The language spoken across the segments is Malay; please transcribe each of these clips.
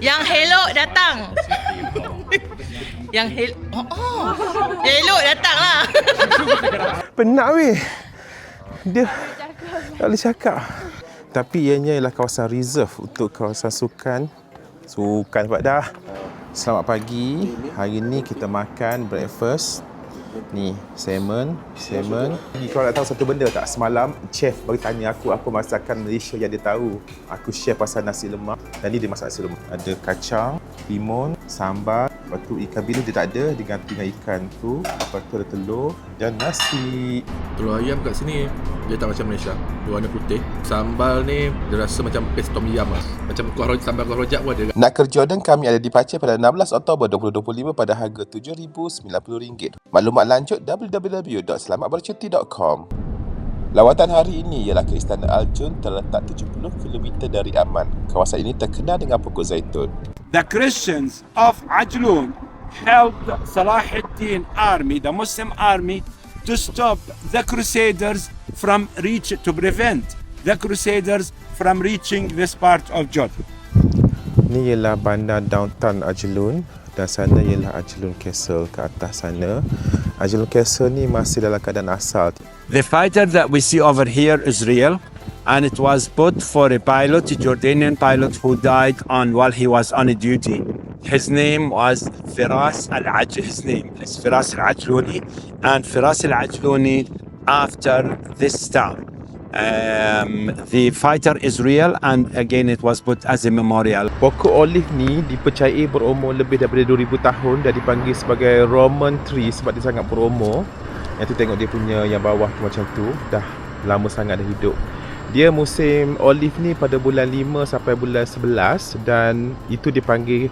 Yang hello datang. Yang hello datang lah. Penat weh. Dia tak boleh cakap. Tapi ianya ialah kawasan reserve untuk kawasan sukan. Sukan sebab dah. Selamat pagi. Hari ni kita makan breakfast. Ni, salmon. Ni kau nak tahu satu benda tak? Semalam chef bagi tanya aku apa masakan Malaysia yang dia tahu. Aku share pasal nasi lemak. Dan ni dia masak nasi lemak. Ada kacang, timun, sambal. Lepas tu ikan bilis dia tak ada. Dia ganti dengan ikan tu. Lepas tu ada telur dan nasi. Telur ayam kat sini dia tak macam Malaysia. Dia warna putih. Sambal ni dia rasa macam paste tom yum lah. Macam sambal kuah rojak pun ada. Nak kerja Jordan kami ada dipacar pada 16 Oktober 2025 pada harga RM7,090. Maklumat lanjut www.selamatbercuti.com. Lawatan hari ini ialah ke Istana Al-Jun terletak 70 km dari Amman. Kawasan ini terkenal dengan pokok zaitun. The Christians of Ajloon helped Salah ad-Din army, the Muslim army, to stop the Crusaders to prevent the Crusaders from reaching this part of Jordan. Ni ialah bandar downtown Ajloon dan sana ialah Ajloon Castle ke atas sana. Ajloon Castle ni masih dalam keadaan asal. The fighter that we see over here is real, and it was bought for a Jordanian pilot who died while he was on duty. His name was Firas Al-Ajlouni. His name is Firas Al-Ajlouni, and Firas Al-Ajlouni after this town. The fighter is real, and again it was put as a memorial. Pokok olive ni dipercayai berumur lebih daripada 2000 tahun dan dipanggil sebagai Roman tree sebab dia sangat berumur. Yang tu tengok dia punya yang bawah tu macam tu, dah lama sangat dah hidup. Dia musim olive ni pada bulan 5 sampai bulan 11 dan itu dipanggil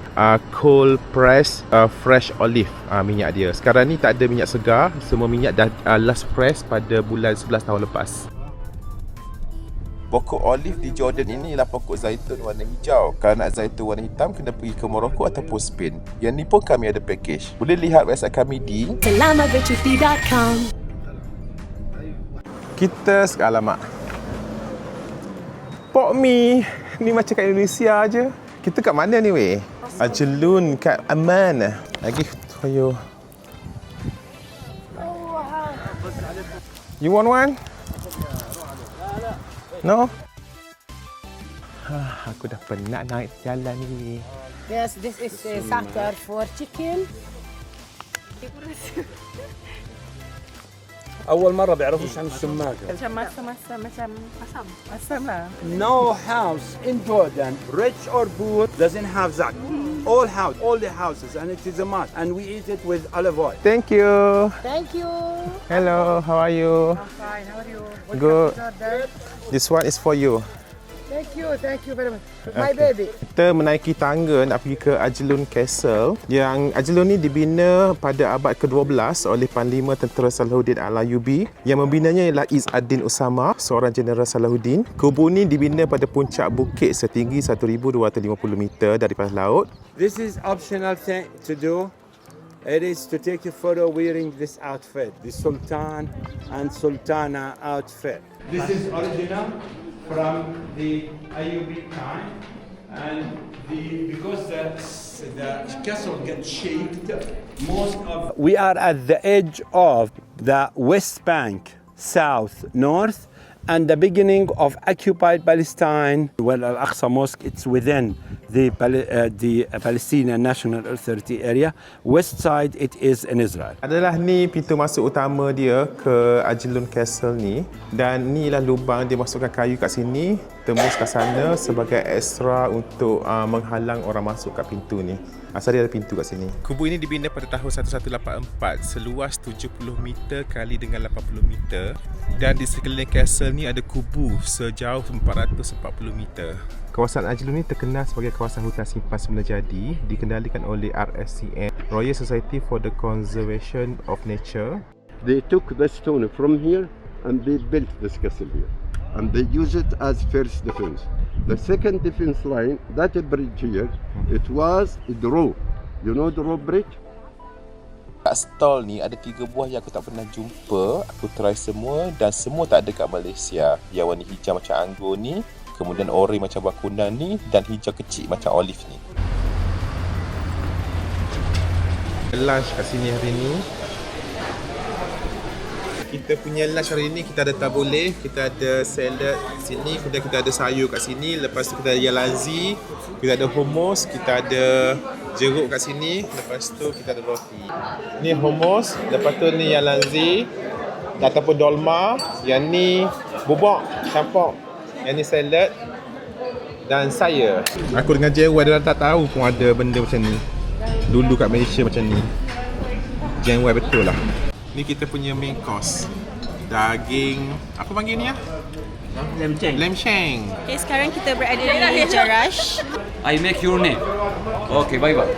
cold press fresh olive minyak dia. Sekarang ni tak ada minyak segar, semua minyak dah last press pada bulan 11 tahun lepas. Pokok olive di Jordan ini ialah pokok zaitun warna hijau. Kalau nak zaitun warna hitam, kena pergi ke Morocco ataupun Spain. Yang ni pun kami ada package. Boleh lihat website kami di selamatbercuti.com. Kita alamak. Pok mi ni macam kat Indonesia aje. Kita kat mana ni weh? Ajloon kat Amman. Lagi toyo. You want one? No? Aku dah penat naik jalan ni. Yes, this is starter for chicken. أول مرة بيعرفوش عن السماكة. No house in Jordan, rich or poor, doesn't have that. All the houses, and it is a must. And we eat it with olive oil. Thank you. Thank you. Hello, how are you? I'm fine. How are you? Good. This one is for you. Thank you very much. My baby. Kita menaiki tangga nak pergi ke Ajloon Castle. Yang Ajloon ni dibina pada abad ke-12 oleh Panglima Tentera Salahuddin Al-Ayyubi. Yang membinanya ialah Izz ad-Din Usama, seorang jeneral Salahuddin. Kubu ni dibina pada puncak bukit setinggi 1250 meter dari paras laut. This is optional thing to do. It is to take a photo wearing this outfit, the Sultan and Sultana outfit. This is original from the Ayyubi time, and because the castle gets shaped, we are at the edge of the West Bank, south, north, and the beginning of occupied Palestine. Well, Al-Aqsa Mosque, it's within the Palestinian National Authority area. West side, it is in Israel. Adalah ni pintu masuk utama dia ke Ajloon Castle ni. Dan ni lah lubang dia masukkan kayu kat sini, tembus kat sana sebagai ekstra untuk menghalang orang masuk kat pintu ni. Asal dia ada pintu kat sini. Kubu ini dibina pada tahun 1184, seluas 70 meter kali dengan 80 meter. Dan di sekeliling castle ni ada kubu sejauh 440 meter. Kawasan Ajloon ni terkenal sebagai kawasan hutan simpan semula jadi, dikendalikan oleh RSCN, Royal Society for the Conservation of Nature. They took the stone from here and they built this castle here, and they use it as first defense. The second defense line, that bridge here, it was a draw. You know the draw bridge? Kat stall ni ada 3 buah yang aku tak pernah jumpa. Aku try semua dan semua tak ada kat Malaysia. Yang warna hijau macam anggur ni, kemudian orange macam bakuna ni dan hijau kecil macam olive ni. Lunch kat sini hari ni. Kita punya lunch hari ni kita ada tabbouleh, kita ada salad sini, kemudian kita ada sayur kat sini, lepas tu kita ada yalanzi, kita ada hummus, kita ada jeruk kat sini, lepas tu kita ada roti. Ni hummus, lepas tu ni yalanzi ataupun dolma, yang ni bubuk campur, yang ni salad dan saya. Aku dengan Jerwai dia tak tahu pun ada benda macam ni. Dulu kat Malaysia macam ni. Jerwai betul lah. Ni kita punya main course. Daging, apa panggil ni ya? Lamb chang. Lamb shank. Okay, sekarang kita berada di Jerash. I make your name. Okay, bye-bye.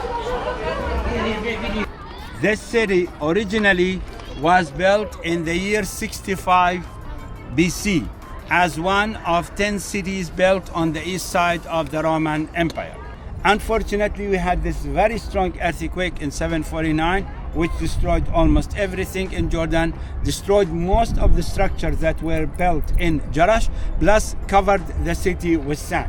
This city originally was built in the year 65 BC as one of 10 cities built on the east side of the Roman Empire. Unfortunately, we had this very strong earthquake in 749, which destroyed almost everything in Jordan, destroyed most of the structures that were built in Jerash, plus covered the city with sand.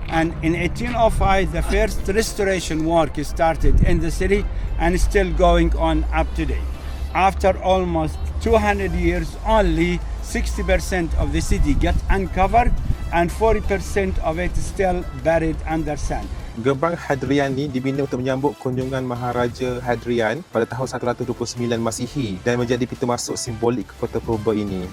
And in 1805, the first restoration work started in the city and is still going on up to date. After almost 200 years, only 60% of the city got uncovered and 40% of it is still buried under sand. Gerbang Hadrian ni dibina untuk menyambut kunjungan Maharaja Hadrian pada tahun 129 Masihi dan menjadi pintu masuk simbolik ke kota purba ini.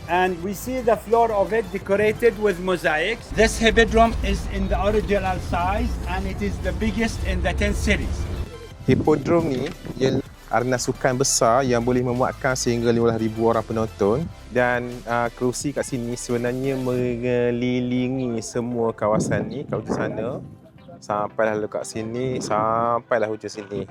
And we see the floor of it decorated with mosaics. This hippodrome is in the original size and it is the biggest in the 10 cities. Hippodrome ni ialah arena sukan besar yang boleh memuatkan sehingga 15,000 orang penonton, dan kerusi kat sini sebenarnya mengelilingi semua kawasan ni, kat hujung sana sampailah lekat sini, sampailah hujung sini.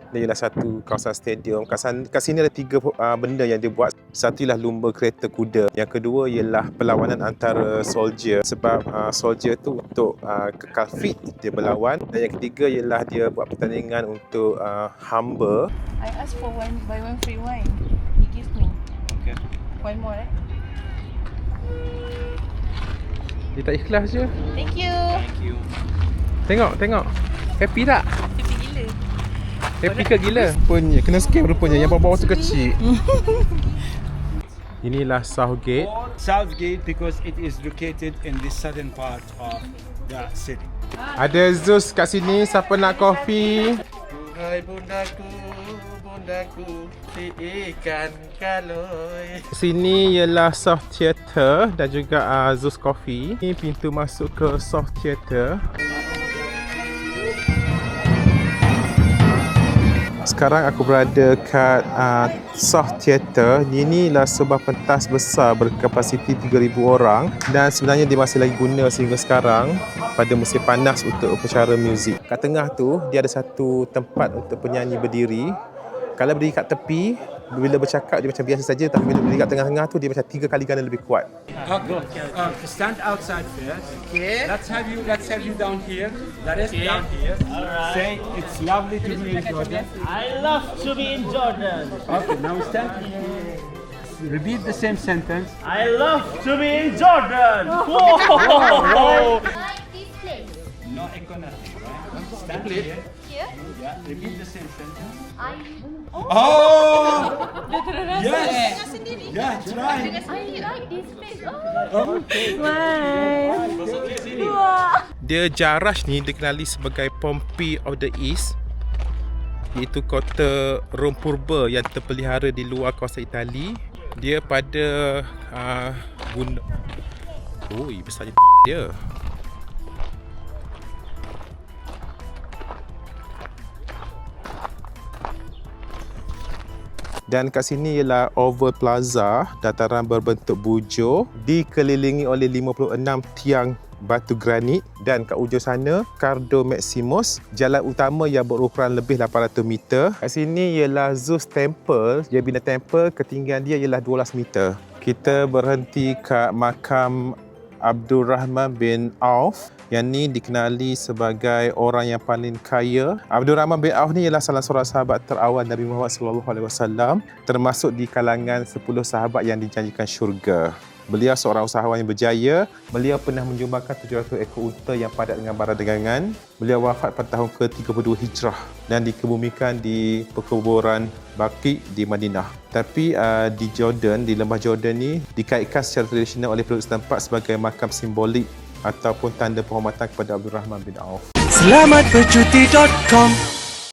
Dia ialah satu kawasan stadium. Kat sini ada 3 benda yang dia buat. Satu ialah lumba kereta kuda. Yang kedua ialah perlawanan antara soldier. Sebab soldier tu untuk kekal fit dia berlawan. Dan yang ketiga ialah dia buat pertandingan untuk hamba. I asked for buy one free wine. He gives me. Okay. One more, right? Dia tak ikhlas je. Thank you. Tengok. Happy tak? Happy gila. Happy ke gila? Rupanya kena scam rupanya. Yang bawah-bawah tu kecil. Inilah Southgate. Southgate because it is located in the southern part of the city. Ada Zeus kat sini. Siapa nak kopi? Hai bundaku, si ikan kaloi. Sini ialah Soft Theatre dan juga Zeus Coffee. Ini pintu masuk ke Soft Theatre. Sekarang aku berada kat Soft Theatre. Inilah sebuah pentas besar berkapasiti 3,000 orang dan sebenarnya dia masih lagi guna sehingga sekarang pada musim panas untuk upacara muzik. Kat tengah tu dia ada satu tempat untuk penyanyi berdiri. Kalau berdiri kat tepi, bila bercakap dia macam biasa saja, tapi bila berdiri kat tengah-tengah tu dia macam 3 kali ganda lebih kuat. Stand outside first. Okay. Let's have you down here. The rest down here. Alright. Say it's lovely to be in Jordan. I love to be in Jordan. Okay, now stand here. Repeat the same sentence. I love to be in Jordan. Whoa! Like this place. No economy, right? Stand here. Here. Yeah. Repeat the same sentence. Oh! Yes! Yeah, try. I like this place. Oh. Dia Jerash ni dikenali sebagai Pompeii of the East, iaitu kota Rom purba yang terpelihara di luar kawasan Itali. Dia pada guna. Oi, besarnya dia. Dan kat sini ialah Oval Plaza, dataran berbentuk bujur, dikelilingi oleh 56 tiang batu granit, dan kat ujung sana Cardo Maximus, jalan utama yang berukuran lebih 800 meter. Kat sini ialah Zeus Temple, Jebina Temple, ketinggian dia ialah 12 meter. Kita berhenti kat makam Abdul Rahman bin Auf, yang ni dikenali sebagai orang yang paling kaya. Abdul Rahman bin Auf ni ialah salah seorang sahabat terawal Nabi Muhammad SAW, termasuk di kalangan 10 sahabat yang dijanjikan syurga. Beliau seorang usahawan yang berjaya. Beliau pernah menyumbangkan 700 ekor unta yang padat dengan barang dagangan. Beliau wafat pada tahun ke-32 Hijrah dan dikebumikan di perkuburan Baqi di Madinah. Tapi di Jordan, di lembah Jordan ni dikaitkan secara tradisional oleh penduduk setempat sebagai makam simbolik ataupun tanda penghormatan kepada Abdul Rahman bin Auf. Selamatbercuti.com